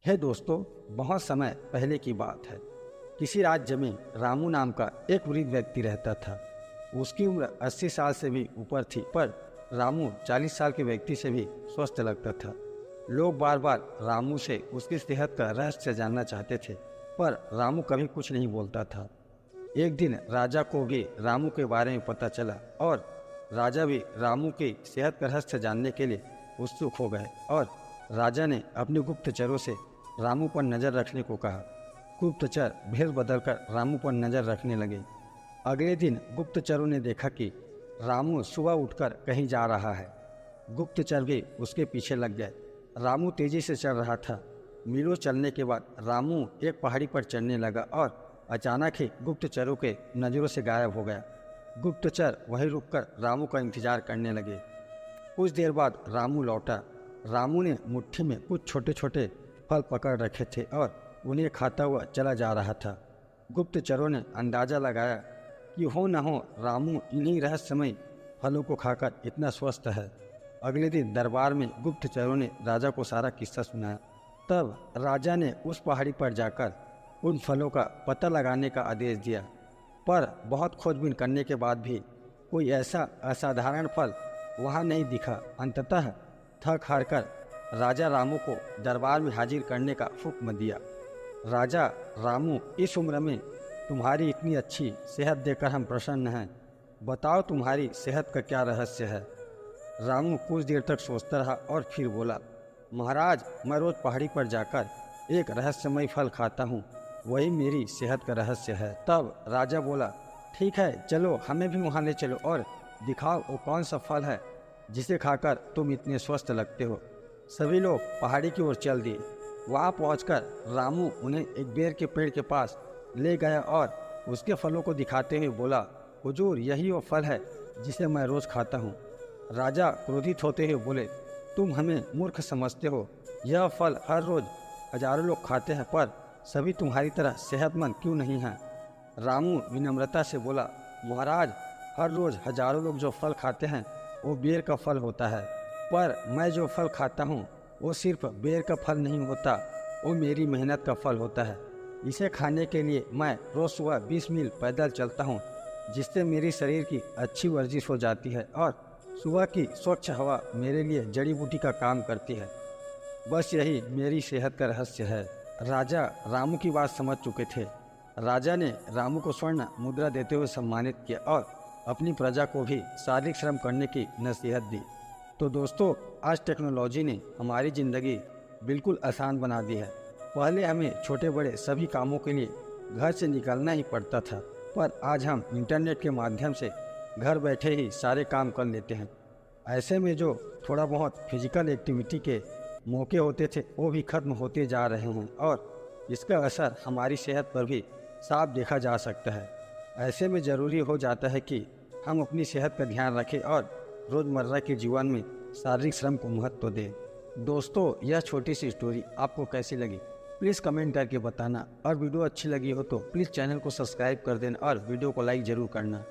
है दोस्तों, बहुत समय पहले की बात है। किसी राज्य में रामू नाम का एक वृद्ध व्यक्ति रहता था। उसकी उम्र 80 साल से भी ऊपर थी, पर रामू 40 साल के व्यक्ति से भी स्वस्थ लगता था। लोग बार बार रामू से उसकी सेहत का रहस्य जानना चाहते थे, पर रामू कभी कुछ नहीं बोलता था। एक दिन राजा को भी रामू के बारे में पता चला और राजा भी रामू की सेहत का रहस्य जानने के लिए उत्सुक हो गए और राजा ने अपने गुप्तचरों से रामू पर नज़र रखने को कहा। गुप्तचर भेष बदलकर रामू पर नज़र रखने लगे। अगले दिन गुप्तचरों ने देखा कि रामू सुबह उठकर कहीं जा रहा है। गुप्तचर भी उसके पीछे लग गए। रामू तेजी से चल रहा था। मीलों चलने के बाद रामू एक पहाड़ी पर चढ़ने लगा और अचानक ही गुप्तचरों के नज़रों से गायब हो गया। गुप्तचर वहीं रुककर रामू का इंतजार करने लगे। कुछ देर बाद रामू लौटा। रामू ने मुट्ठी में कुछ छोटे छोटे फल पकड़ रखे थे और उन्हें खाता हुआ चला जा रहा था। गुप्तचरों ने अंदाज़ा लगाया कि हो न हो रामू इन्हीं रहस्यमय फलों को खाकर इतना स्वस्थ है। अगले दिन दरबार में गुप्तचरों ने राजा को सारा किस्सा सुनाया। तब राजा ने उस पहाड़ी पर जाकर उन फलों का पता लगाने का आदेश दिया, पर बहुत खोजबीन करने के बाद भी कोई ऐसा असाधारण फल वहाँ नहीं दिखा। अंततः थक हार कर राजा रामू को दरबार में हाजिर करने का हुक्म दिया। राजा, रामू, इस उम्र में तुम्हारी इतनी अच्छी सेहत देखकर हम प्रसन्न हैं। बताओ तुम्हारी सेहत का क्या रहस्य है। रामू कुछ देर तक सोचता रहा और फिर बोला, महाराज, मैं रोज़ पहाड़ी पर जाकर एक रहस्यमय फल खाता हूँ, वही मेरी सेहत का रहस्य है। तब राजा बोला, ठीक है, चलो हमें भी वहाँ ले चलो और दिखाओ वो कौन सा फल है जिसे खाकर तुम इतने स्वस्थ लगते हो। सभी लोग पहाड़ी की ओर चल दिए। वहाँ पहुंचकर रामू उन्हें एक बेर के पेड़ के पास ले गया और उसके फलों को दिखाते हुए बोला, हुजूर, यही वो फल है जिसे मैं रोज़ खाता हूँ। राजा क्रोधित होते हुए बोले, तुम हमें मूर्ख समझते हो। यह फल हर रोज़ हजारों लोग खाते हैं, पर सभी तुम्हारी तरह सेहतमंद क्यों नहीं हैं। रामू विनम्रता से बोला, महाराज, हर रोज़ हजारों लोग जो फल खाते हैं वो बेर का फल होता है, पर मैं जो फल खाता हूँ वो सिर्फ बेर का फल नहीं होता, वो मेरी मेहनत का फल होता है। इसे खाने के लिए मैं रोज़ सुबह 20 मील पैदल चलता हूँ, जिससे मेरी शरीर की अच्छी वर्जिश हो जाती है और सुबह की स्वच्छ हवा मेरे लिए जड़ी बूटी का काम करती है। बस यही मेरी सेहत का रहस्य है। राजा रामू की बात समझ चुके थे। राजा ने रामू को स्वर्ण मुद्रा देते हुए सम्मानित किया और अपनी प्रजा को भी शारीरिक श्रम करने की नसीहत दी। तो दोस्तों, आज टेक्नोलॉजी ने हमारी ज़िंदगी बिल्कुल आसान बना दी है। पहले हमें छोटे बड़े सभी कामों के लिए घर से निकलना ही पड़ता था, पर आज हम इंटरनेट के माध्यम से घर बैठे ही सारे काम कर लेते हैं। ऐसे में जो थोड़ा बहुत फिजिकल एक्टिविटी के मौके होते थे वो भी खत्म होते जा रहे हैं और इसका असर हमारी सेहत पर भी साफ देखा जा सकता है। ऐसे में ज़रूरी हो जाता है कि हम अपनी सेहत का ध्यान रखें और रोज़मर्रा के जीवन में शारीरिक श्रम को महत्व दें। दोस्तों, यह छोटी सी स्टोरी आपको कैसी लगी प्लीज़ कमेंट करके बताना, और वीडियो अच्छी लगी हो तो प्लीज़ चैनल को सब्सक्राइब कर देना और वीडियो को लाइक ज़रूर करना।